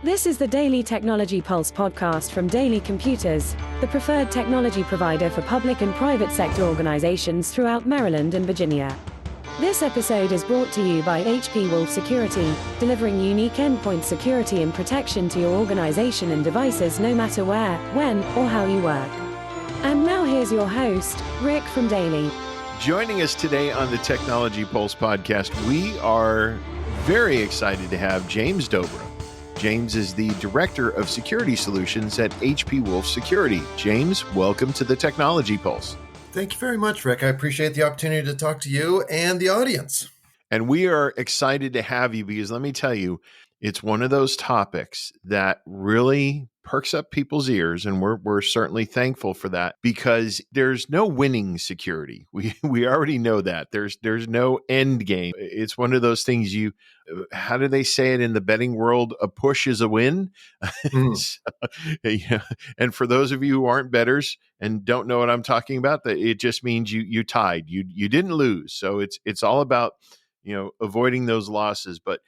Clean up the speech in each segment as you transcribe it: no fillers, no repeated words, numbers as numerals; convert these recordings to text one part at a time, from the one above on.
This is the Daily Technology Pulse podcast from Daily Computers, the preferred technology provider for public and private sector organizations throughout Maryland and Virginia. This episode is brought to you by HP Wolf Security, delivering unique endpoint security and protection to your organization and devices no matter where, when, or how you work. And now here's your host, Rick from Daily. Joining us today on the Technology Pulse podcast, we are very excited to have James Dobra. James is the Director of Security Solutions at HP Wolf Security. James, welcome to the Technology Pulse. Thank you very much, Rick. I appreciate the opportunity to talk to you and the audience. And we are excited to have you because let me tell you, it's one of those topics that really perks up people's ears, and we're certainly thankful for that because there's no winning security. We already know that. There's no end game. It's one of those things how do they say it in the betting world? A push is a win. So, and for those of you who aren't bettors and don't know what I'm talking about, it just means you tied. You didn't lose. So it's all about avoiding those losses. But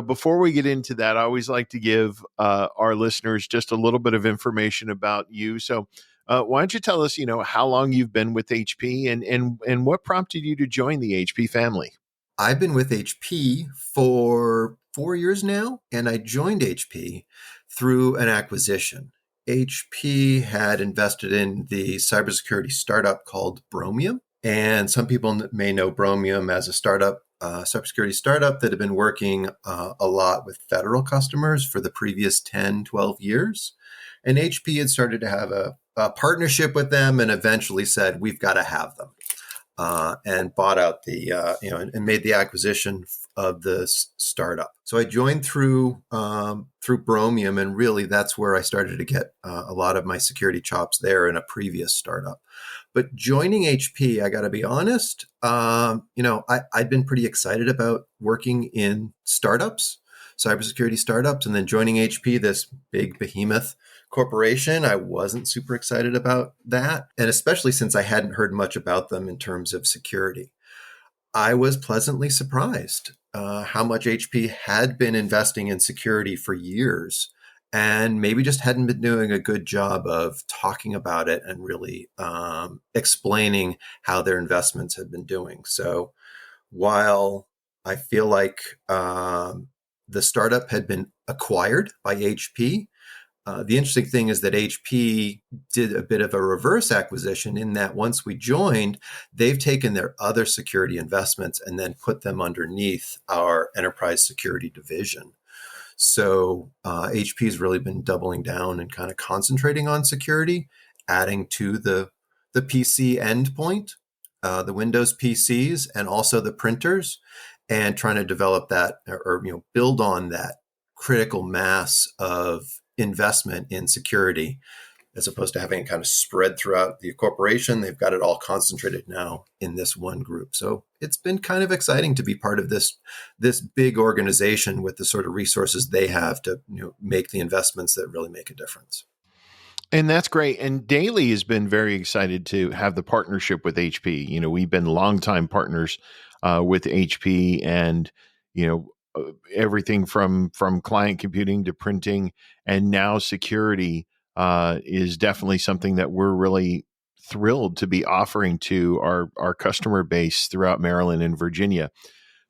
before we get into that, I always like to give our listeners just a little bit of information about you. So why don't you tell us, how long you've been with HP and what prompted you to join the HP family? I've been with HP for 4 years now, and I joined HP through an acquisition. HP had invested in the cybersecurity startup called Bromium, and some people may know Bromium as a startup. Cybersecurity startup that had been working a lot with federal customers for the previous 10, 12 years. And HP had started to have a partnership with them and eventually said, we've got to have them. And bought out and made the acquisition of the startup. So I joined through Bromium, and really that's where I started to get a lot of my security chops there in a previous startup. But joining HP, I got to be honest, I'd been pretty excited about working in startups, cybersecurity startups, and then joining HP, this big behemoth corporation, I wasn't super excited about that. And especially since I hadn't heard much about them in terms of security. I was pleasantly surprised how much HP had been investing in security for years and maybe just hadn't been doing a good job of talking about it and really explaining how their investments had been doing. So while I feel like the startup had been acquired by HP, the interesting thing is that HP did a bit of a reverse acquisition in that once we joined, they've taken their other security investments and then put them underneath our enterprise security division. So HP has really been doubling down and kind of concentrating on security, adding to the PC endpoint, the Windows PCs, and also the printers, and trying to develop that or build on that critical mass of investment in security, as opposed to having it kind of spread throughout the corporation. They've got it all concentrated now in this one group. So it's been kind of exciting to be part of this big organization with the sort of resources they have to make the investments that really make a difference. And that's great. And Daily has been very excited to have the partnership with HP. We've been longtime partners with HP, and everything from client computing to printing and now security is definitely something that we're really thrilled to be offering to our customer base throughout Maryland and Virginia.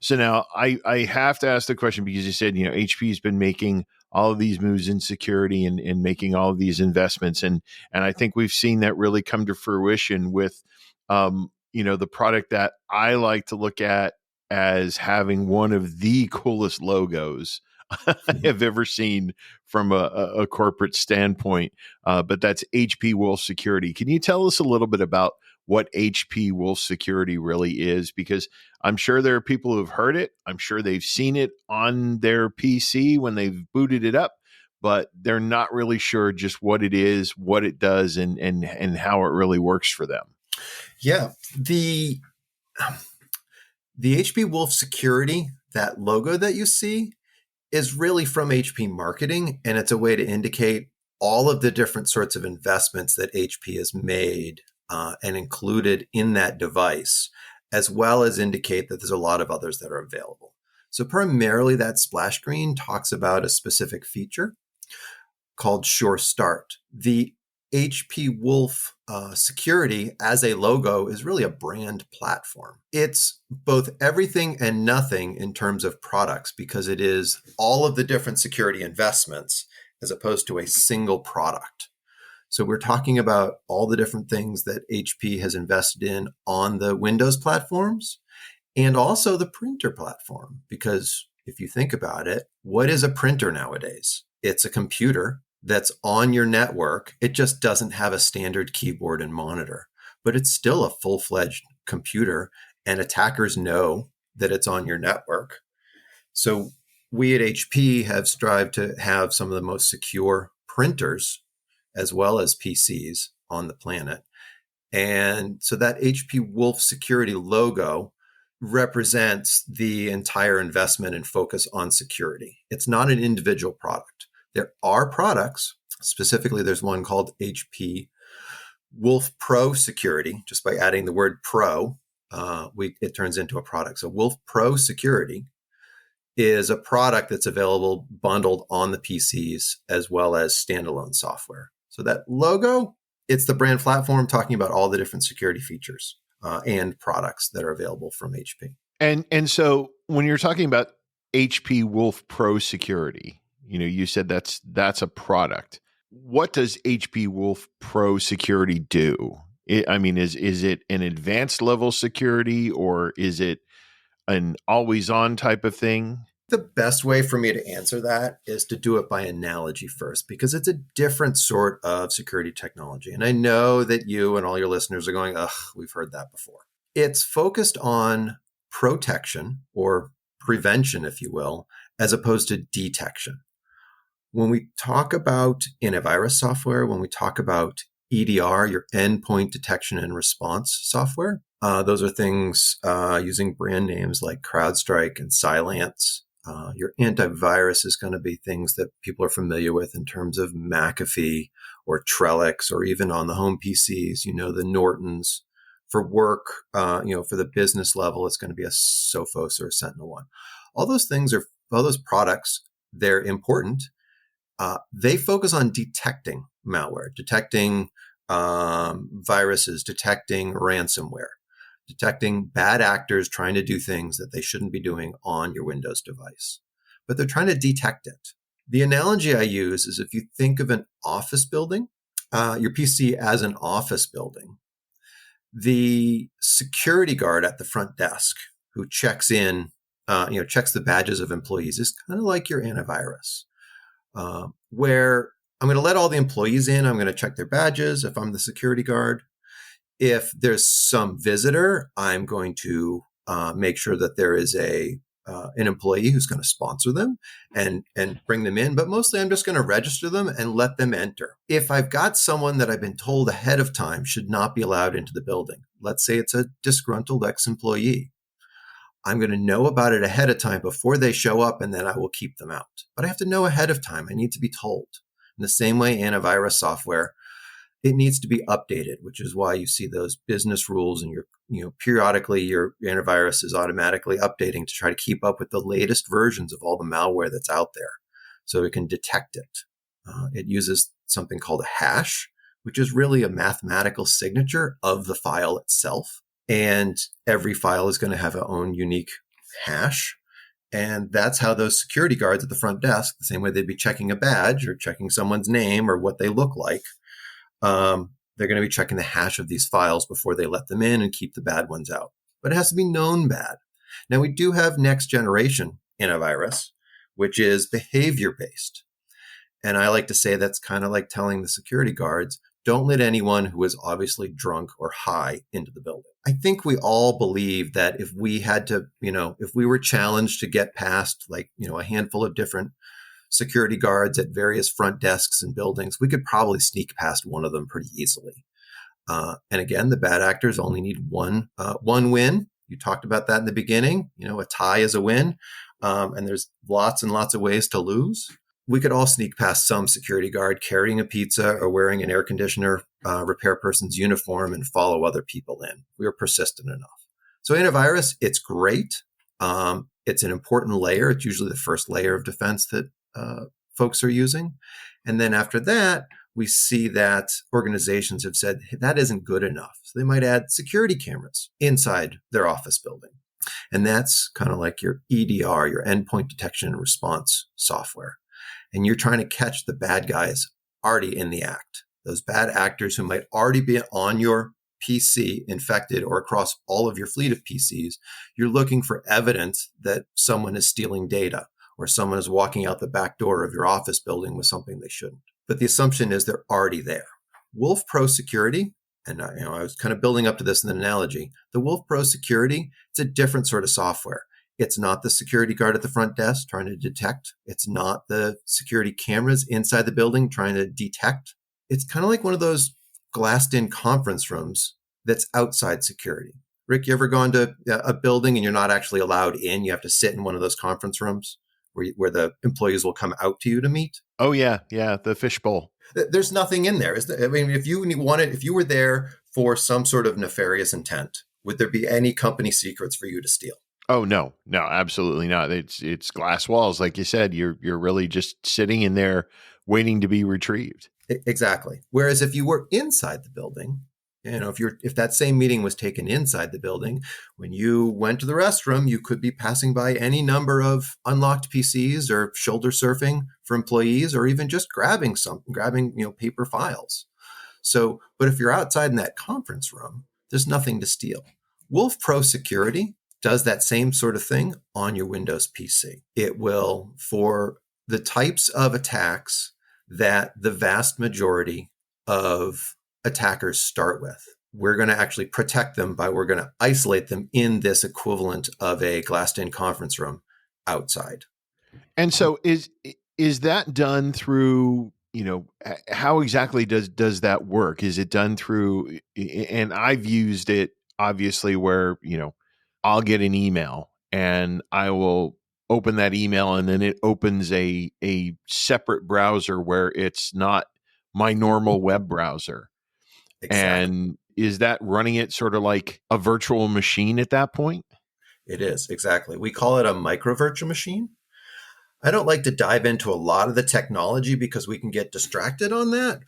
So now I have to ask the question, because you said, HP has been making all of these moves in security and making all of these investments. And I think we've seen that really come to fruition with, the product that I like to look at as having one of the coolest logos I have ever seen from a corporate standpoint. But that's HP Wolf Security. Can you tell us a little bit about what HP Wolf Security really is? Because I'm sure there are people who've heard it. I'm sure they've seen it on their PC when they've booted it up, but they're not really sure just what it is, what it does, and how it really works for them. Yeah. The HP Wolf Security, that logo that you see, is really from HP marketing, and it's a way to indicate all of the different sorts of investments that HP has made and included in that device, as well as indicate that there's a lot of others that are available. So primarily that splash screen talks about a specific feature. called Sure Start. The HP Wolf security as a logo is really a brand platform. It's both everything and nothing in terms of products because it is all of the different security investments as opposed to a single product. So we're talking about all the different things that HP has invested in on the Windows platforms and also the printer platform. Because if you think about it, what is a printer nowadays? It's a computer that's on your network. It just doesn't have a standard keyboard and monitor, but it's still a full-fledged computer, and attackers know that it's on your network. So we at HP have strived to have some of the most secure printers as well as PCs on the planet. And so that HP Wolf Security logo represents the entire investment and focus on security. It's not an individual product. There are products, specifically there's one called HP Wolf Pro Security. Just by adding the word pro, it turns into a product. So Wolf Pro Security is a product that's available bundled on the PCs as well as standalone software. So that logo, it's the brand platform talking about all the different security features and products that are available from HP. And so when you're talking about HP Wolf Pro Security, you said that's a product. What does HP Wolf Pro Security do? Is it an advanced level security or is it an always on type of thing? The best way for me to answer that is to do it by analogy first, because it's a different sort of security technology. And I know that you and all your listeners are going, ugh, we've heard that before. It's focused on protection or prevention, if you will, as opposed to detection. When we talk about antivirus software, when we talk about EDR, your endpoint detection and response software, those are things using brand names like CrowdStrike and Cylance. Your antivirus is going to be things that people are familiar with in terms of McAfee or Trellix, or even on the home PCs, the Nortons. For work, for the business level, it's going to be a Sophos or a SentinelOne. All those products, they're important. They focus on detecting malware, detecting viruses, detecting ransomware, detecting bad actors trying to do things that they shouldn't be doing on your Windows device. But they're trying to detect it. The analogy I use is if you think of an office building, your PC as an office building, the security guard at the front desk who checks in, checks the badges of employees is kind of like your antivirus. Where I'm going to let all the employees in. I'm going to check their badges if I'm the security guard. If there's some visitor, I'm going to make sure that there is an employee who's going to sponsor them and bring them in. But mostly I'm just going to register them and let them enter. If I've got someone that I've been told ahead of time should not be allowed into the building, let's say it's a disgruntled ex-employee, I'm going to know about it ahead of time before they show up, and then I will keep them out. But I have to know ahead of time. I need to be told. In the same way, antivirus software, it needs to be updated, which is why you see those business rules, and periodically your antivirus is automatically updating to try to keep up with the latest versions of all the malware that's out there, so it can detect it. It uses something called a hash, which is really a mathematical signature of the file itself. And every file is going to have its own unique hash. And that's how those security guards at the front desk, the same way they'd be checking a badge or checking someone's name or what they look like, they're going to be checking the hash of these files before they let them in and keep the bad ones out. But it has to be known bad. Now, we do have next generation antivirus, which is behavior-based. And I like to say that's kind of like telling the security guards, don't let anyone who is obviously drunk or high into the building. I think we all believe that if we had to, if we were challenged to get past a handful of different security guards at various front desks and buildings, we could probably sneak past one of them pretty easily. And again, the bad actors only need one win. You talked about that in the beginning. A tie is a win. And there's lots and lots of ways to lose. We could all sneak past some security guard carrying a pizza or wearing an air conditioner repair person's uniform and follow other people in. We are persistent enough. So antivirus, it's great. It's an important layer. It's usually the first layer of defense that folks are using. And then after that, we see that organizations have said that isn't good enough. So they might add security cameras inside their office building. And that's kind of like your EDR, your endpoint detection and response software. And you're trying to catch the bad guys already in the act. Those bad actors who might already be on your PC infected or across all of your fleet of PCs. You're looking for evidence that someone is stealing data or someone is walking out the back door of your office building with something they shouldn't. But the assumption is they're already there. Wolf Pro Security, and I was kind of building up to this in an analogy. The Wolf Pro Security, it's a different sort of software. It's not the security guard at the front desk trying to detect. It's not the security cameras inside the building trying to detect. It's kind of like one of those glassed-in conference rooms that's outside security. Rick, you ever gone to a building and you're not actually allowed in? You have to sit in one of those conference rooms where the employees will come out to you to meet? Oh, yeah. Yeah. The fishbowl. There's nothing in there. I mean, if you were there for some sort of nefarious intent, would there be any company secrets for you to steal? Oh, no, absolutely not. It's glass walls. Like you said, you're really just sitting in there waiting to be retrieved. Exactly. Whereas if you were inside the building, if that same meeting was taken inside the building, when you went to the restroom, you could be passing by any number of unlocked PCs or shoulder surfing for employees, or even just grabbing paper files. So, but if you're outside in that conference room, there's nothing to steal. Wolf Pro Security does that same sort of thing on your Windows PC. It will, for the types of attacks that the vast majority of attackers start with, we're going to actually protect them we're going to isolate them in this equivalent of a glassed-in conference room outside. And so is that done through, how exactly does that work? Is it done through, and I've used it obviously where, I'll get an email and I will open that email and then it opens a separate browser where it's not my normal web browser. Exactly. And is that running it sort of like a virtual machine at that point? It is, exactly. We call it a micro virtual machine. I don't like to dive into a lot of the technology because we can get distracted on that.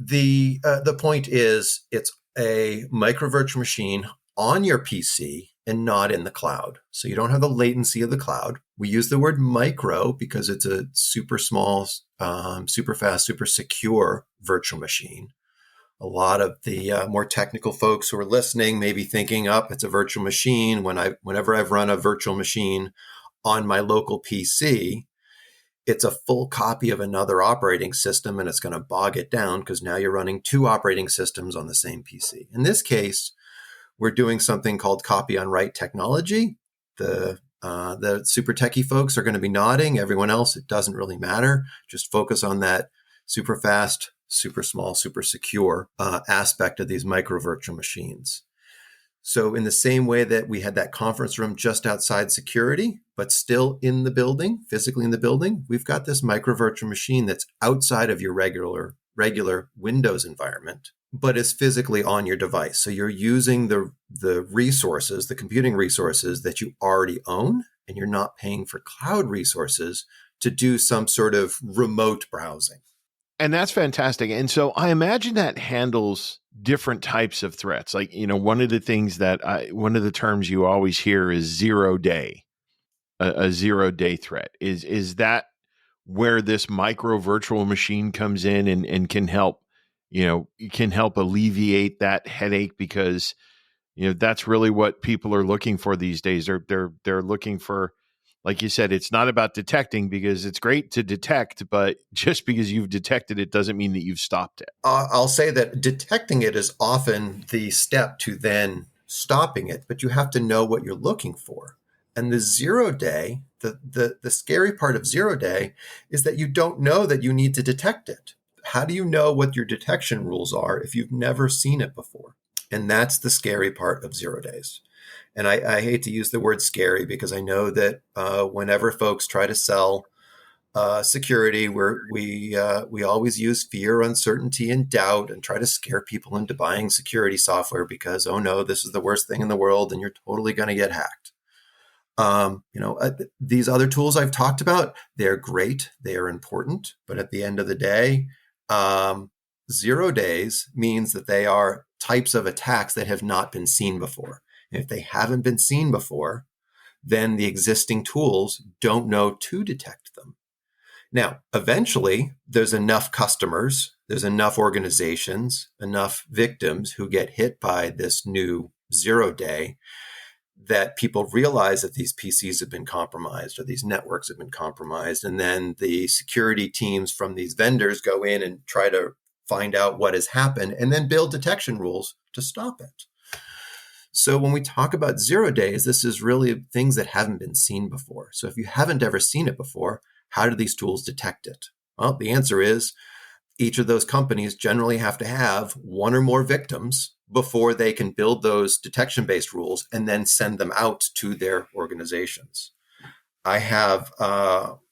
The point is it's a micro virtual machine on your PC and not in the cloud. So you don't have the latency of the cloud. We use the word micro because it's a super small, super fast, super secure virtual machine. A lot of the more technical folks who are listening may be thinking, it's a virtual machine. Whenever I've run a virtual machine on my local PC, it's a full copy of another operating system and it's going to bog it down because now you're running two operating systems on the same PC. In this case, we're doing something called copy on write technology. The super techie folks are going to be nodding. Everyone else, it doesn't really matter. Just focus on that super fast, super small, super secure aspect of these micro virtual machines. So in the same way that we had that conference room just outside security, but still in the building, physically in the building, we've got this micro virtual machine that's outside of your regular Windows environment, but is physically on your device. So you're using the resources, the computing resources that you already own, and you're not paying for cloud resources to do some sort of remote browsing. And that's fantastic. And so I imagine that handles different types of threats. Like, one of the things one of the terms you always hear is 0 day, a 0 day threat. Is that where this micro virtual machine comes in and can help, can help alleviate that headache? Because, that's really what people are looking for these days. They're looking for, like you said, it's not about detecting, because it's great to detect, but just because you've detected it doesn't mean that you've stopped it. I'll say that detecting it is often the step to then stopping it, but you have to know what you're looking for. And the 0 day, the scary part of 0 day is that you don't know that you need to detect it. How do you know what your detection rules are if you've never seen it before? And that's the scary part of 0 days. And I hate to use the word scary because I know that whenever folks try to sell security, we always use fear, uncertainty, and doubt and try to scare people into buying security software because, oh no, this is the worst thing in the world and you're totally going to get hacked. These other tools I've talked about, they're great. They are important. But at the end of the day, 0 days means that they are types of attacks that have not been seen before. And if they haven't been seen before, then the existing tools don't know to detect them. Now, eventually, there's enough customers, there's enough organizations, enough victims who get hit by this new 0 day that people realize that these PCs have been compromised or these networks have been compromised. And then the security teams from these vendors go in and try to find out what has happened and then build detection rules to stop it. So when we talk about 0 days, this is really things that haven't been seen before. So if you haven't ever seen it before, how do these tools detect it? Well, the answer is each of those companies generally have to have one or more victims before they can build those detection-based rules and then send them out to their organizations. I have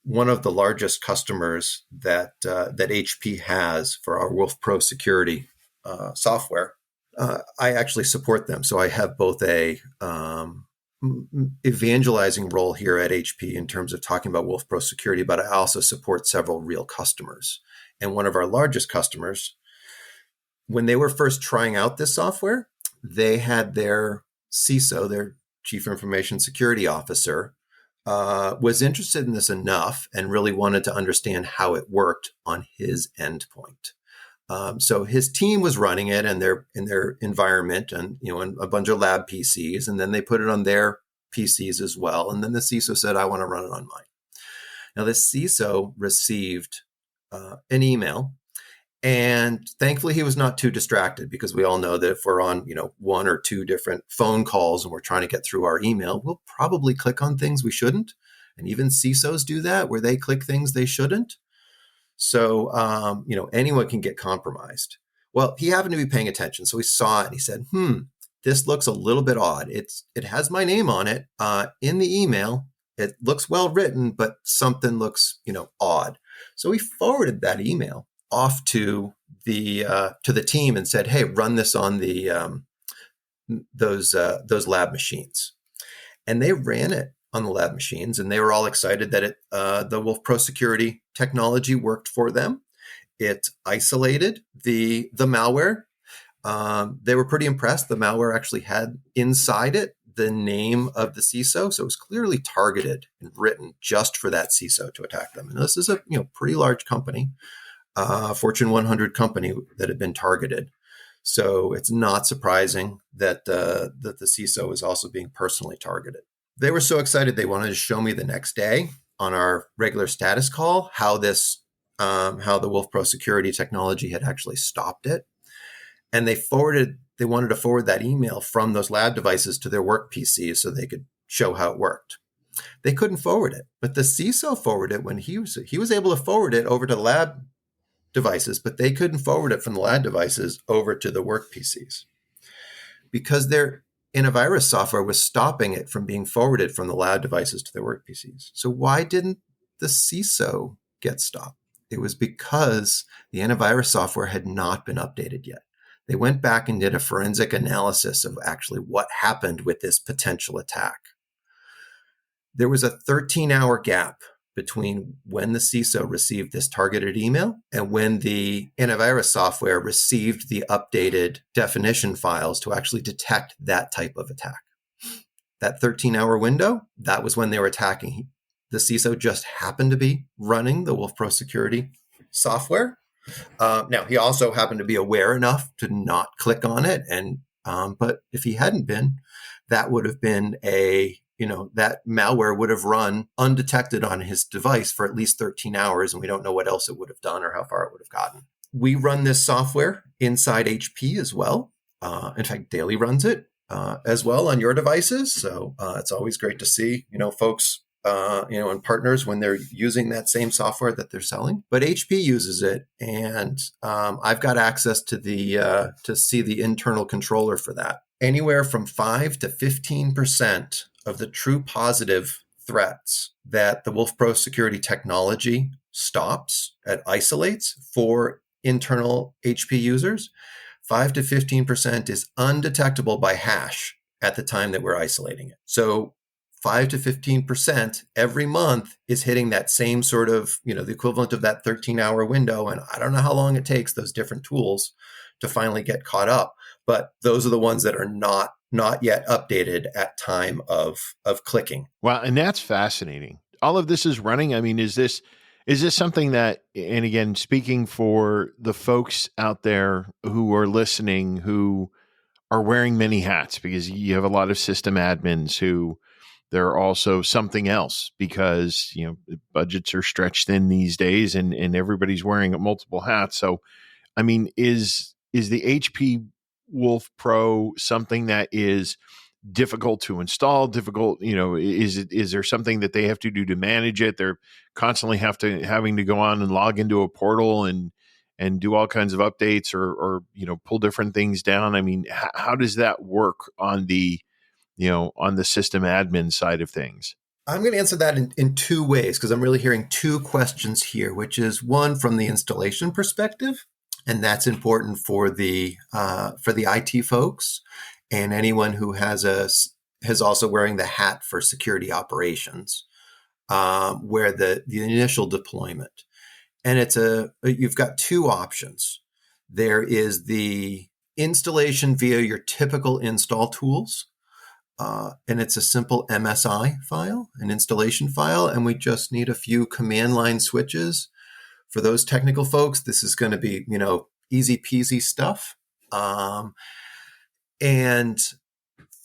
one of the largest customers that HP has for our Wolf Pro security software. I actually support them, so I have both a evangelizing role here at HP in terms of talking about Wolf Pro security, but I also support several real customers. And one of our largest customers, when they were first trying out this software, they had their CISO, their Chief Information Security Officer, was interested in this enough and really wanted to understand how it worked on his endpoint. So his team was running it in their environment and in a bunch of lab PCs, and then they put it on their PCs as well. And then the CISO said, "I want to run it on mine." Now the CISO received an email, and thankfully he was not too distracted, because we all know that if we're on one or two different phone calls and we're trying to get through our email, we'll probably click on things we shouldn't. And even CISOs do that, where they click things they shouldn't. So, anyone can get compromised. Well, he happened to be paying attention. So he saw it and he said, this looks a little bit odd. It has my name on it in the email. It looks well written, but something looks, odd. So he forwarded that email off to the team and said, "Hey, run this on the those lab machines." And they ran it on the lab machines, and they were all excited that the Wolf Pro security technology worked for them. It isolated the malware. They were pretty impressed. The malware actually had inside it the name of the CISO, so it was clearly targeted and written just for that CISO to attack them. And this is a pretty large company, Fortune 100 company that had been targeted. So it's not surprising that the CISO is also being personally targeted. They were so excited they wanted to show me the next day on our regular status call how the Wolf Pro security technology had actually stopped it. And they wanted to forward that email from those lab devices to their work PCs so they could show how it worked. They couldn't forward it, but the CISO forwarded it when he was able to forward it over to the lab devices, but they couldn't forward it from the lab devices over to the work PCs because their antivirus software was stopping it from being forwarded from the lab devices to their work PCs. So why didn't the CISO get stopped? It was because the antivirus software had not been updated yet. They went back and did a forensic analysis of actually what happened with this potential attack. There was a 13-hour gap between when the CISO received this targeted email and when the antivirus software received the updated definition files to actually detect that type of attack. That 13-hour window, that was when they were attacking. The CISO just happened to be running the Wolf Pro security software. Now, he also happened to be aware enough to not click on it. But if he hadn't been, that would have been that malware would have run undetected on his device for at least 13 hours, and we don't know what else it would have done or how far it would have gotten. We run this software inside HP as well. In fact, Daily runs it as well on your devices. So it's always great to see, folks, and partners when they're using that same software that they're selling. But HP uses it, and I've got access to see the internal controller for that. Anywhere from 5 to 15% of the true positive threats that the Wolf Pro security technology stops and isolates for internal HP users, 5 to 15% is undetectable by hash at the time that we're isolating it. So 5 to 15% every month is hitting that same sort of, the equivalent of that 13-hour window. And I don't know how long it takes those different tools to finally get caught up. But those are the ones that are not yet updated at time of clicking. Wow, and that's fascinating. All of this is running. I mean, is this something that, and again, speaking for the folks out there who are listening, who are wearing many hats, because you have a lot of system admins who they're also something else because, budgets are stretched thin these days and everybody's wearing multiple hats. So, I mean, is the HP Wolf Pro something that is difficult to install, is there something that they have to do to manage it? They're constantly having to go on and log into a portal and do all kinds of updates or pull different things down. I mean, how does that work on the system admin side of things? I'm going to answer that in two ways, because I'm really hearing two questions here, which is one from the installation perspective, and that's important for the IT folks and anyone who has also wearing the hat for security operations, where the initial deployment. And you've got two options. There is the installation via your typical install tools. And it's a simple MSI file, an installation file, and we just need a few command line switches. For those technical folks, this is going to be, easy peasy stuff. And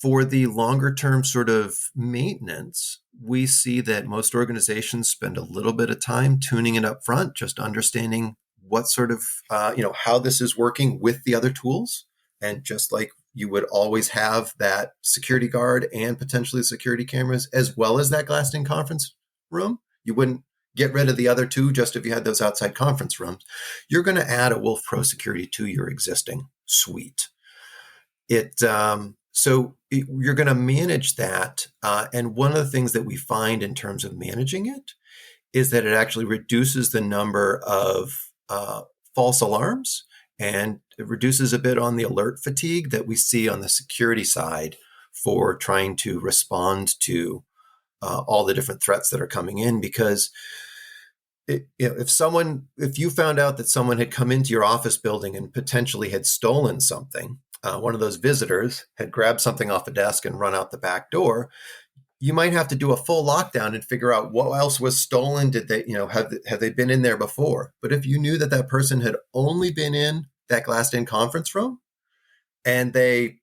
for the longer term sort of maintenance, we see that most organizations spend a little bit of time tuning it up front, just understanding what sort of, how this is working with the other tools. And just like you would always have that security guard and potentially security cameras, as well as that glassed-in conference room, you wouldn't get rid of the other two just if you had those outside conference rooms. You're going to add a Wolf Pro Security to your existing suite. So you're going to manage that. And one of the things that we find in terms of managing it is that it actually reduces the number of false alarms, and it reduces a bit on the alert fatigue that we see on the security side for trying to respond to all the different threats that are coming in. Because if you found out that someone had come into your office building and potentially had stolen something, one of those visitors had grabbed something off a desk and run out the back door, you might have to do a full lockdown and figure out what else was stolen. Did they, have they been in there before? But if you knew that person had only been in that glassed-in conference room and they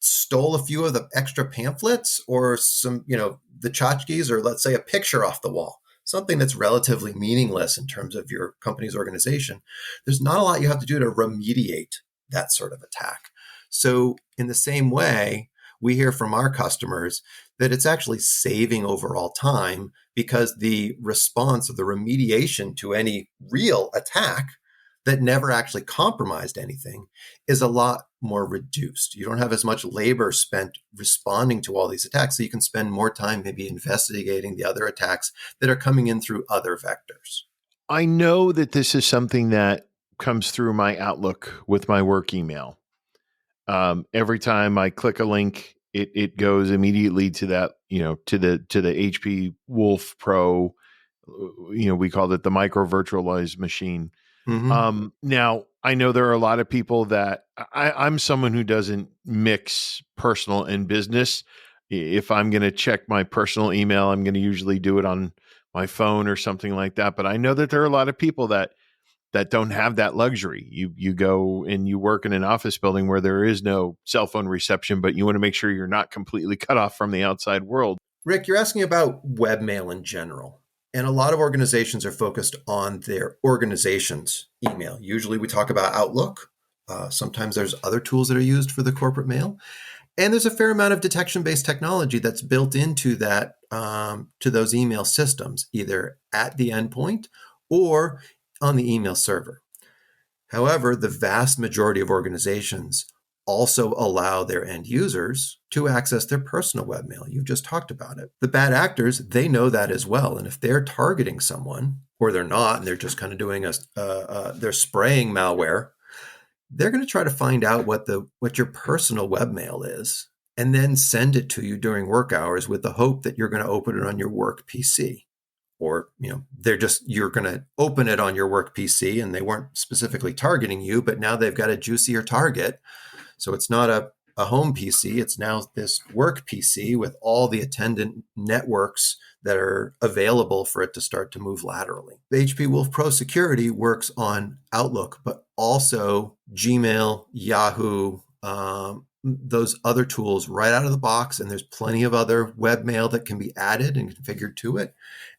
stole a few of the extra pamphlets or some, the tchotchkes, or let's say a picture off the wall, something that's relatively meaningless in terms of your company's organization, there's not a lot you have to do to remediate that sort of attack. So in the same way, we hear from our customers that it's actually saving overall time, because the response of the remediation to any real attack that never actually compromised anything is a lot more reduced. You don't have as much labor spent responding to all these attacks, so you can spend more time maybe investigating the other attacks that are coming in through other vectors. I know that this is something that comes through my Outlook with my work email. Every time I click a link, it goes immediately to that, to the HP Wolf Pro. We called it the micro virtualized machine. Mm-hmm. Now I know there are a lot of people that I'm someone who doesn't mix personal and business. If I'm going to check my personal email, I'm going to usually do it on my phone or something like that. But I know that there are a lot of people that don't have that luxury. You go and you work in an office building where there is no cell phone reception, but you want to make sure you're not completely cut off from the outside world. Rick, you're asking about webmail in general. And a lot of organizations are focused on their organization's email. Usually we talk about Outlook. Sometimes there's other tools that are used for the corporate mail. And there's a fair amount of detection-based technology that's built into that, to those email systems, either at the endpoint or on the email server. However, the vast majority of organizations also allow their end users to access their personal webmail. You've just talked about it. The bad actors, they know that as well. And if they're targeting someone, or they're not, and they're just kind of doing they're spraying malware, they're going to try to find out what your personal webmail is and then send it to you during work hours with the hope that you're going to open it on your work PC. Or, you're going to open it on your work PC, and they weren't specifically targeting you, but now they've got a juicier target. So it's not a home PC. It's now this work PC with all the attendant networks that are available for it to start to move laterally. The HP Wolf Pro Security works on Outlook, but also Gmail, Yahoo, those other tools right out of the box. And there's plenty of other webmail that can be added and configured to it.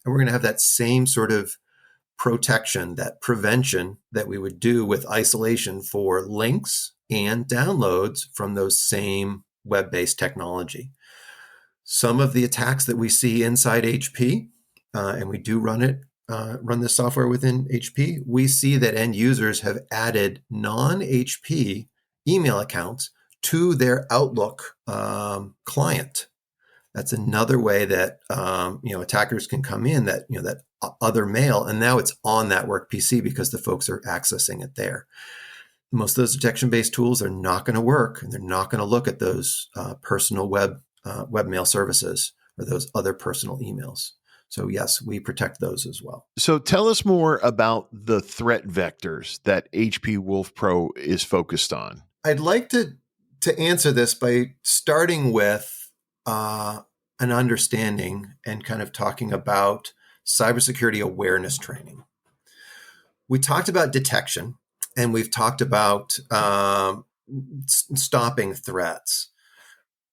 And we're going to have that same sort of protection, that prevention that we would do with isolation for links and downloads from those same web-based technology. Some of the attacks that we see inside HP, and we do run this software within HP, we see that end users have added non-HP email accounts to their Outlook client. That's another way that attackers can come in, that other mail, and now it's on that work PC because the folks are accessing it there. Most of those detection-based tools are not going to work, and they're not going to look at those personal webmail services or those other personal emails. So yes, we protect those as well. So tell us more about the threat vectors that HP Wolf Pro is focused on. I'd like to answer this by starting with an understanding and kind of talking about cybersecurity awareness training. We talked about detection, and we've talked about stopping threats.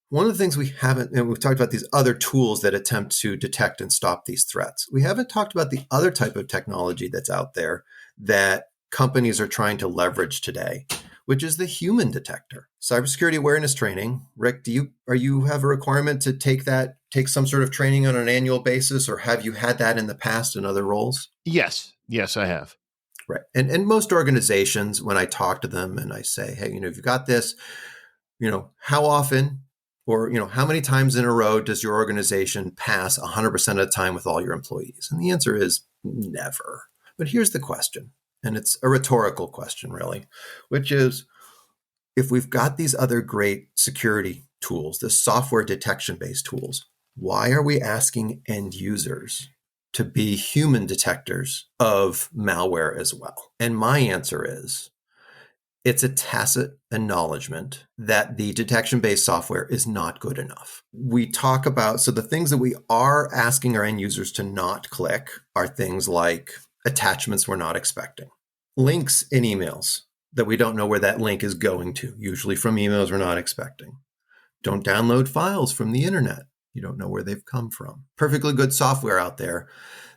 One of the things we haven't, and we've talked about these other tools that attempt to detect and stop these threats. We haven't talked about the other type of technology that's out there that companies are trying to leverage today, which is the human detector. Cybersecurity awareness training. Rick, do you have a requirement to take some sort of training on an annual basis, or have you had that in the past in other roles? Yes, I have. Right. And most organizations, when I talk to them and I say, hey, if you've got this, how often or, how many times in a row does your organization pass 100% of the time with all your employees? And the answer is never. But here's the question, and it's a rhetorical question, really, which is, if we've got these other great security tools, the software detection-based tools, why are we asking end users to be human detectors of malware as well? And my answer is, it's a tacit acknowledgement that the detection-based software is not good enough. We talk about, so the things that we are asking our end users to not click are things like attachments we're not expecting, links in emails that we don't know where that link is going to, usually from emails we're not expecting. Don't download files from the internet. You don't know where they've come from. Perfectly good software out there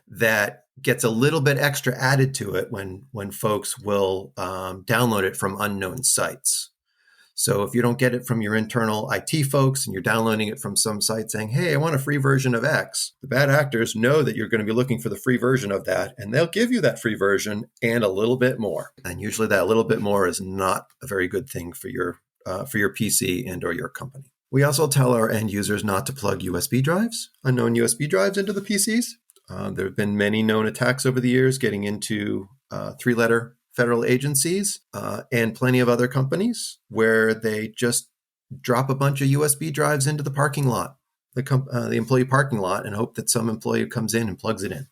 that gets a little bit extra added to it when folks will download it from unknown sites. So if you don't get it from your internal IT folks and you're downloading it from some site saying, hey, I want a free version of X, the bad actors know that you're going to be looking for the free version of that, and they'll give you that free version and a little bit more. And usually that little bit more is not a very good thing for your PC and or your company. We also tell our end users not to plug USB drives, unknown USB drives, into the PCs. There have been many known attacks over the years getting into three-letter federal agencies and plenty of other companies where they just drop a bunch of USB drives into the parking lot, the employee parking lot, and hope that some employee comes in and plugs it in.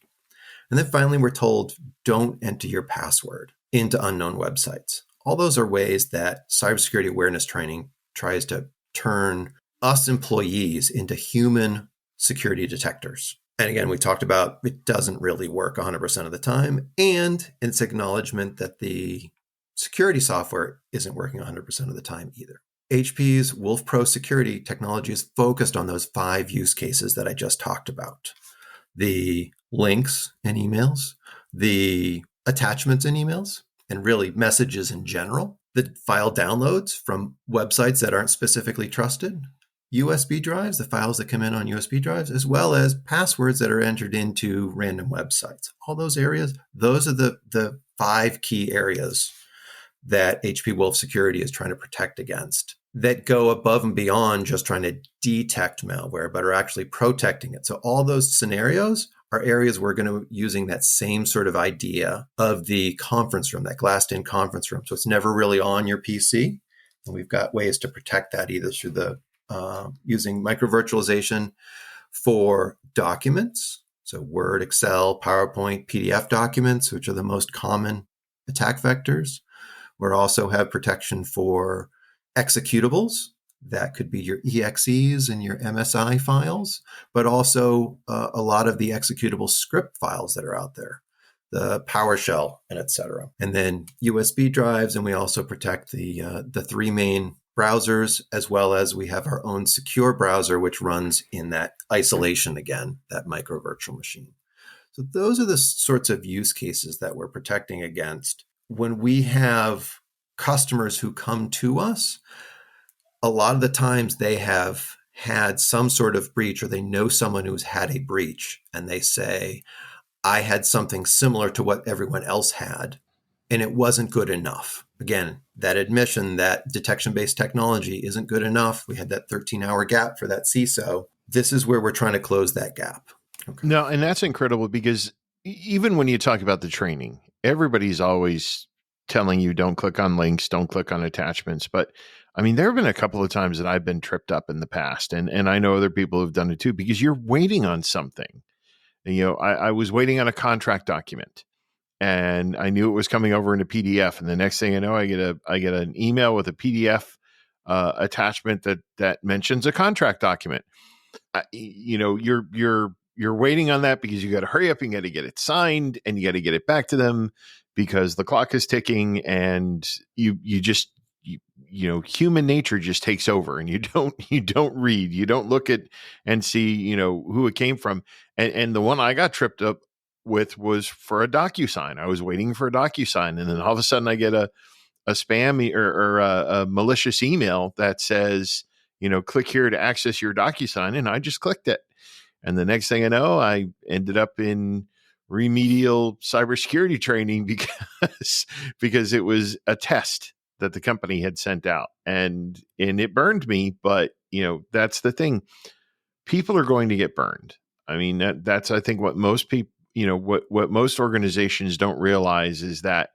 And then finally, we're told, don't enter your password into unknown websites. All those are ways that cybersecurity awareness training tries to turn us employees into human security detectors. And again, we talked about it doesn't really work 100% of the time. And it's acknowledgement that the security software isn't working 100% of the time either. HP's Wolf Pro security technology is focused on those 5 use cases that I just talked about. The links in emails, the attachments in emails, and really messages in general, the file downloads from websites that aren't specifically trusted, USB drives, the files that come in on USB drives, as well as passwords that are entered into random websites. All those areas, those are the 5 key areas that HP Wolf Security is trying to protect against, that go above and beyond just trying to detect malware, but are actually protecting it. So all those scenarios are areas we're going to be using that same sort of idea of the conference room, that glassed-in conference room. So it's never really on your PC. And we've got ways to protect that either through the using microvirtualization for documents. So Word, Excel, PowerPoint, PDF documents, which are the most common attack vectors. We also have protection for executables. That could be your EXEs and your MSI files, but also a lot of the executable script files that are out there, the PowerShell and et cetera. And then USB drives, and we also protect the three main browsers, as well as we have our own secure browser, which runs in that isolation again, that micro virtual machine. So those are the sorts of use cases that we're protecting against. When we have customers who come to us, a lot of the times they have had some sort of breach, or they know someone who's had a breach, and they say, I had something similar to what everyone else had, and it wasn't good enough. Again, that admission that detection-based technology isn't good enough. We had that 13-hour gap for that CISO. This is where we're trying to close that gap. Okay. No, and that's incredible, because even when you talk about the training, everybody's always telling you don't click on links, don't click on attachments. But I mean, there have been a couple of times that I've been tripped up in the past, and I know other people have done it too, because you're waiting on something. And, I was waiting on a contract document, and I knew it was coming over in a PDF. And the next thing I know, I get an email with a PDF attachment that mentions a contract document. You're waiting on that because you got to hurry up and got to get it signed, and you got to get it back to them because the clock is ticking, and human nature just takes over, and you don't read, you don't look at and see, who it came from. And the one I got tripped up with was for a DocuSign. I was waiting for a DocuSign, and then all of a sudden I get a spam or a malicious email that says, click here to access your DocuSign. And I just clicked it. And the next thing I know, I ended up in remedial cybersecurity training because it was a test that the company had sent out, and it burned me. But, that's the thing. People are going to get burned. I mean, that's, I think, what most people, what most organizations don't realize is that,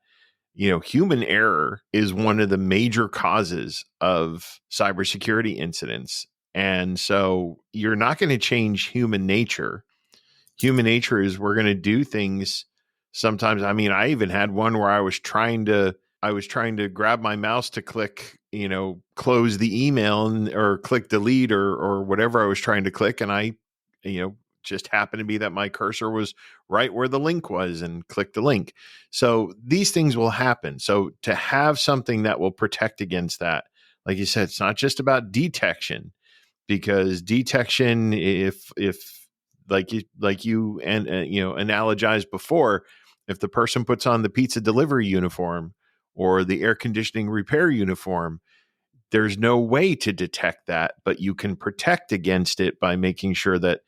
human error is one of the major causes of cybersecurity incidents. And so you're not going to change human nature. Human nature is we're going to do things sometimes. I mean, I even had one where I was trying to grab my mouse to click, close the email or click delete or whatever I was trying to click. And I, just happened to be that my cursor was right where the link was and click the link. So these things will happen. So to have something that will protect against that, like you said, it's not just about detection, because detection, if like you and analogized before, if the person puts on the pizza delivery uniform or the air conditioning repair uniform, there's no way to detect that, but you can protect against it by making sure that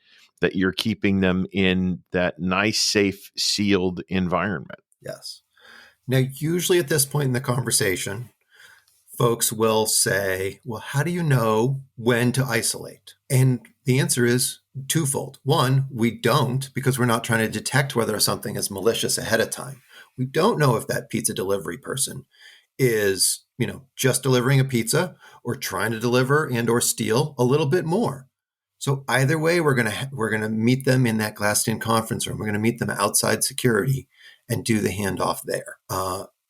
you're keeping them in that nice, safe, sealed environment. Yes. Now, usually at this point in the conversation, folks will say, well, how do you know when to isolate? And the answer is twofold. One, we don't, because we're not trying to detect whether something is malicious ahead of time. We don't know if that pizza delivery person is, just delivering a pizza or trying to deliver and or steal a little bit more. So either way, we're gonna meet them in that glassed-in conference room. We're gonna meet them outside security and do the handoff there.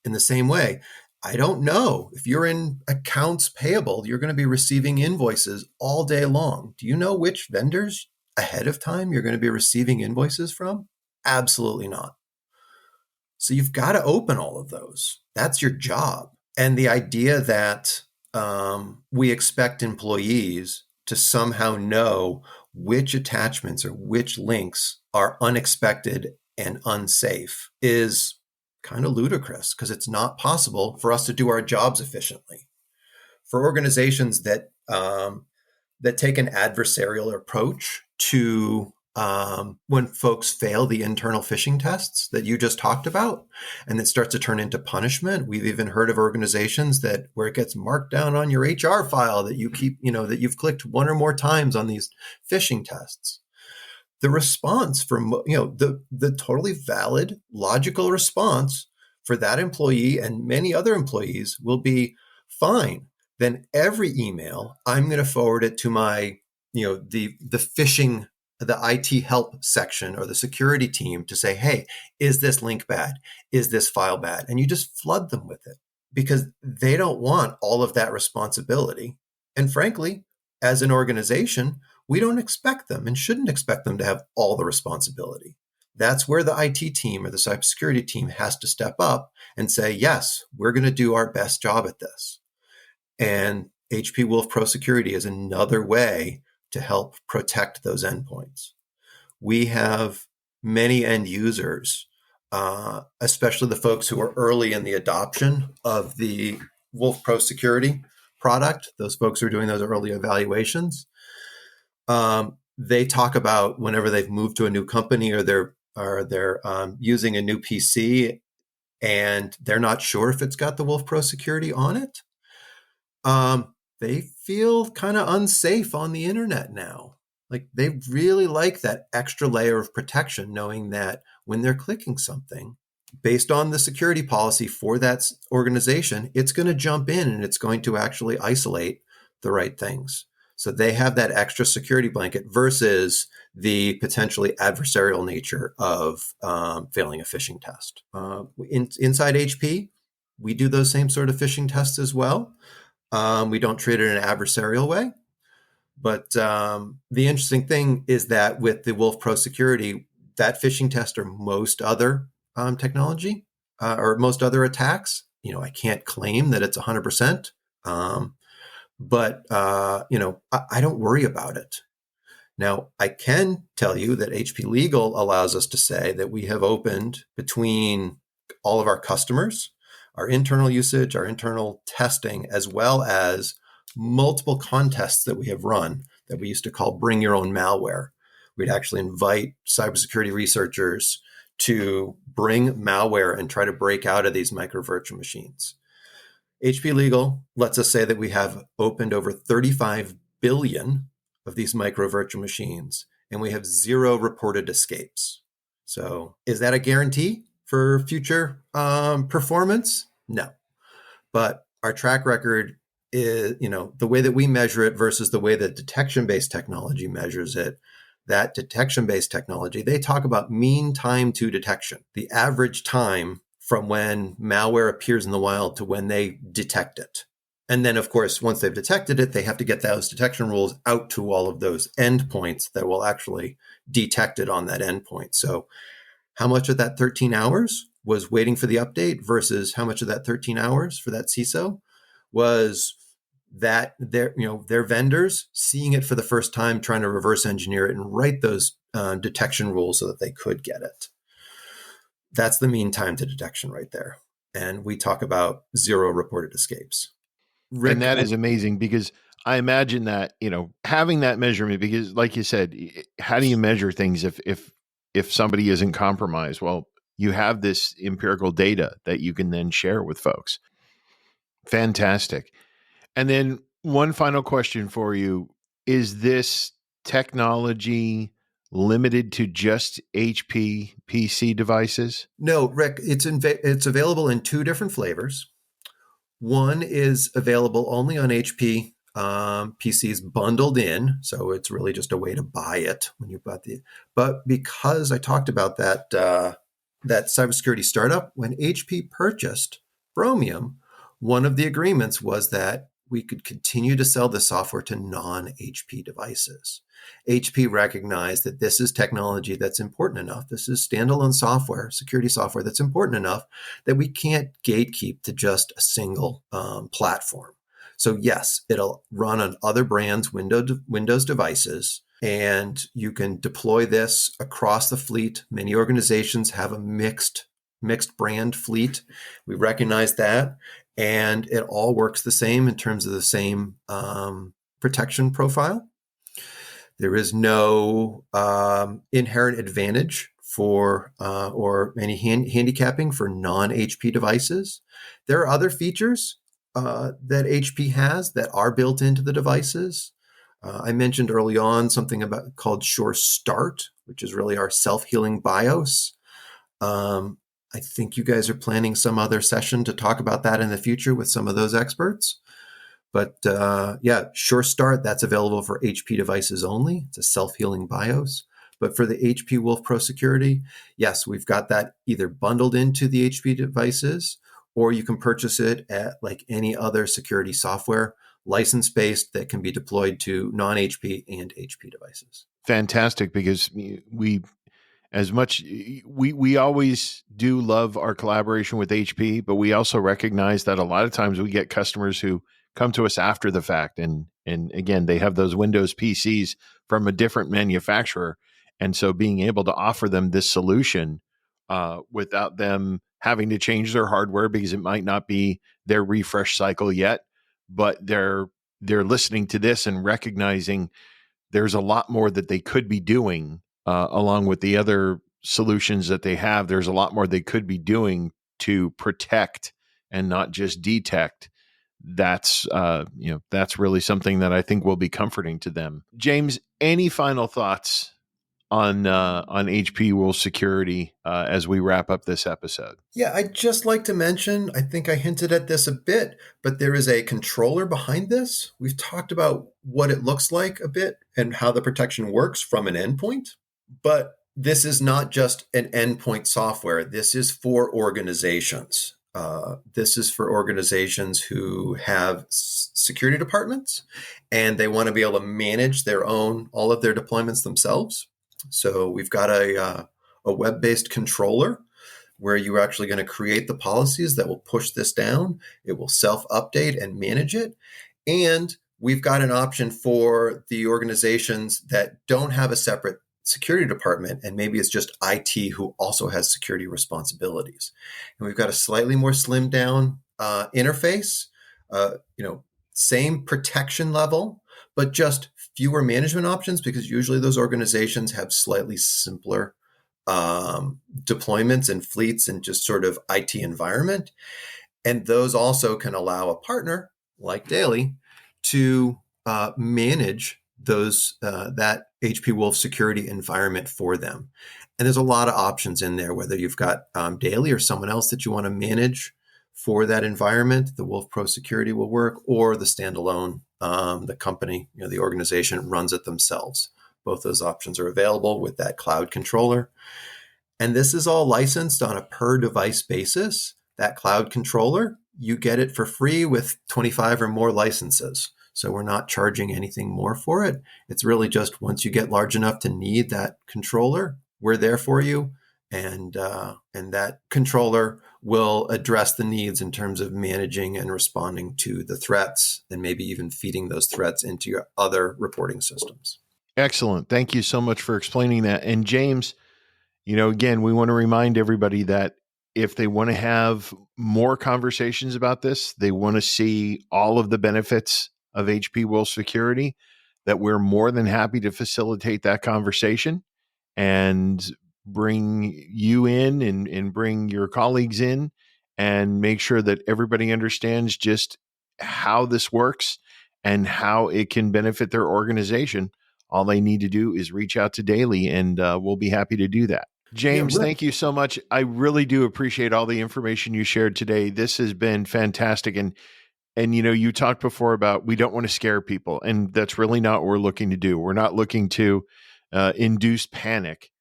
In the same way, I don't know if you're in accounts payable, you're going to be receiving invoices all day long. Do you know which vendors ahead of time you're going to be receiving invoices from? Absolutely not. So you've got to open all of those. That's your job. And the idea that we expect employees to somehow know which attachments or which links are unexpected and unsafe is kind of ludicrous, because it's not possible for us to do our jobs efficiently. For organizations that take an adversarial approach to when folks fail the internal phishing tests that you just talked about, and that starts to turn into punishment. We've even heard of organizations where it gets marked down on your HR file that you keep, that you've clicked one or more times on these phishing tests. The response from, the totally valid, logical response for that employee and many other employees will be, fine, then every email, I'm going to forward it to my, the phishing, the IT help section or the security team to say, hey, is this link bad? Is this file bad? And you just flood them with it because they don't want all of that responsibility. And frankly, as an organization, we don't expect them and shouldn't expect them to have all the responsibility. That's where the IT team or the cybersecurity team has to step up and say, yes, we're going to do our best job at this. And HP Wolf Pro Security is another way to help protect those endpoints. We have many end users, especially the folks who are early in the adoption of the Wolf Pro Security product. Those folks who are doing those early evaluations. They talk about whenever they've moved to a new company or they're using a new PC and they're not sure if it's got the Wolf Pro Security on it. They feel kind of unsafe on the internet now. Like they really like that extra layer of protection, knowing that when they're clicking something based on the security policy for that organization, it's going to jump in and it's going to actually isolate the right things. So they have that extra security blanket versus the potentially adversarial nature of failing a phishing test. Inside HP, we do those same sort of phishing tests as well. We don't treat it in an adversarial way. But the interesting thing is that with the Wolf Pro Security, that phishing test or most other technology or most other attacks, I can't claim that it's 100%. But I don't worry about it. Now, I can tell you that HP Legal allows us to say that we have opened between all of our customers, our internal usage, our internal testing, as well as multiple contests that we have run that we used to call Bring Your Own Malware. We'd actually invite cybersecurity researchers to bring malware and try to break out of these micro virtual machines. HP Legal lets us say that we have opened over 35 billion of these micro virtual machines, and we have 0 reported escapes. So is that a guarantee for future performance? No. But our track record is, the way that we measure it versus the way that detection-based technology measures it, that detection-based technology, they talk about mean time to detection, the average time from when malware appears in the wild to when they detect it. And then, of course, once they've detected it, they have to get those detection rules out to all of those endpoints that will actually detect it on that endpoint. So how much of that 13 hours was waiting for the update versus how much of that 13 hours for that CISO was that their vendors seeing it for the first time, trying to reverse engineer it and write those detection rules so that they could get it. That's the mean time to detection right there. And we talk about 0 reported escapes. Rick, and that is amazing because I imagine that, having that measurement, because like you said, how do you measure things if somebody isn't compromised? Well, you have this empirical data that you can then share with folks. Fantastic. And then one final question for you. Is this technology limited to just HP PC devices? No, Rick, it's available in 2 different flavors. One is available only on HP PCs bundled in, so it's really just a way to buy it when you bought the. But because I talked about that cybersecurity startup, when HP purchased Bromium, one of the agreements was that we could continue to sell the software to non-HP devices. HP recognized that this is technology that's important enough. This is standalone software, security software that's important enough that we can't gatekeep to just a single platform. So yes, it'll run on other brands' Windows devices, and you can deploy this across the fleet. Many organizations have a mixed brand fleet. We recognize that. And it all works the same in terms of the same protection profile. There is no inherent advantage for or any handicapping for non-HP devices. There are other features that HP has that are built into the devices. I mentioned early on something called Sure Start, which is really our self-healing BIOS. I think you guys are planning some other session to talk about that in the future with some of those experts. But yeah, Sure Start, that's available for HP devices only. It's a self-healing BIOS. But for the HP Wolf Pro Security, yes, we've got that either bundled into the HP devices, or you can purchase it at like any other security software, license-based, that can be deployed to non-HP and HP devices. Fantastic, because as much we always do love our collaboration with HP, but we also recognize that a lot of times we get customers who come to us after the fact, and again, they have those Windows PCs from a different manufacturer, and so being able to offer them this solution without them having to change their hardware, because it might not be their refresh cycle yet, but they're listening to this and recognizing there's a lot more that they could be doing along with the other solutions that they have. There's a lot more they could be doing to protect and not just detect. That's that's really something that I think will be comforting to them. James, any final thoughts on HP Wolf Security as we wrap up this episode? Yeah, I'd just like to mention, I think I hinted at this a bit, but there is a controller behind this. We've talked about what it looks like a bit and how the protection works from an endpoint, but this is not just an endpoint software. This is for organizations. This is for organizations who have security departments, and they want to be able to manage all of their deployments themselves. So we've got a web-based controller where you're actually going to create the policies that will push this down. It will self-update and manage it. And we've got an option for the organizations that don't have a separate security department, and maybe it's just IT who also has security responsibilities. And we've got a slightly more slimmed down interface, same protection level, but just fewer management options, because usually those organizations have slightly simpler deployments and fleets and just sort of IT environment. And those also can allow a partner like Daly to manage that HP Wolf security environment for them. And there's a lot of options in there, whether you've got Daly or someone else that you want to manage for that environment. The Wolf Pro Security will work, or the standalone, the company, the organization runs it themselves. Both those options are available with that cloud controller. And this is all licensed on a per device basis. That cloud controller, you get it for free with 25 or more licenses. So we're not charging anything more for it. It's really just once you get large enough to need that controller, we're there for you. And that controller will address the needs in terms of managing and responding to the threats, and maybe even feeding those threats into your other reporting systems. Excellent. Thank you so much for explaining that. And James, again, we want to remind everybody that if they want to have more conversations about this, they want to see all of the benefits of HP Wolf Security, that we're more than happy to facilitate that conversation and bring you in and bring your colleagues in and make sure that everybody understands just how this works and how it can benefit their organization. All they need to do is reach out to Daly, and we'll be happy to do that. James, thank you so much. I really do appreciate all the information you shared today. This has been fantastic. And you talked before about we don't want to scare people, and that's really not what we're looking to do. We're not looking to induce panic,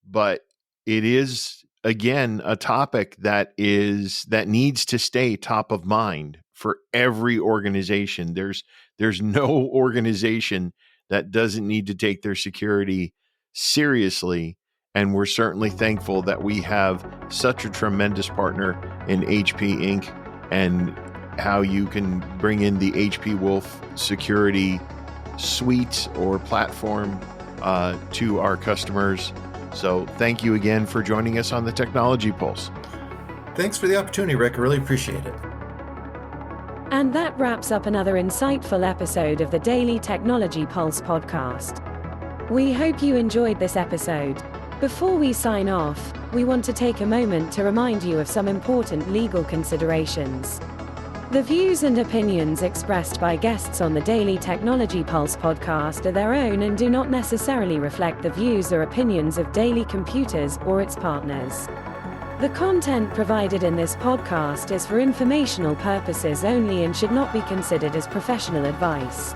but it is, again, a topic that needs to stay top of mind for every organization. There's no organization that doesn't need to take their security seriously. And we're certainly thankful that we have such a tremendous partner in HP Inc. and how you can bring in the HP Wolf security suite or platform to our customers. So thank you again for joining us on the Technology Pulse. Thanks for the opportunity, Rick. I really appreciate it. And that wraps up another insightful episode of the Daily Technology Pulse podcast. We hope you enjoyed this episode. Before we sign off, we want to take a moment to remind you of some important legal considerations. The views and opinions expressed by guests on the Daily Technology Pulse podcast are their own and do not necessarily reflect the views or opinions of Daily Computers or its partners. The content provided in this podcast is for informational purposes only and should not be considered as professional advice.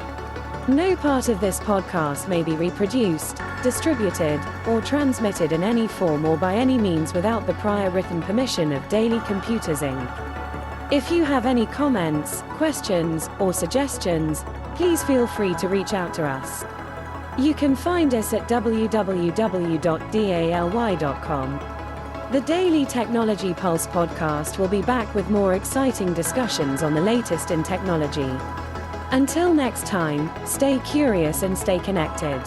No part of this podcast may be reproduced, distributed, or transmitted in any form or by any means without the prior written permission of Daily Computers Inc. If you have any comments, questions, or suggestions, please feel free to reach out to us. You can find us at www.daly.com. The Daily Technology Pulse podcast will be back with more exciting discussions on the latest in technology. Until next time, stay curious and stay connected.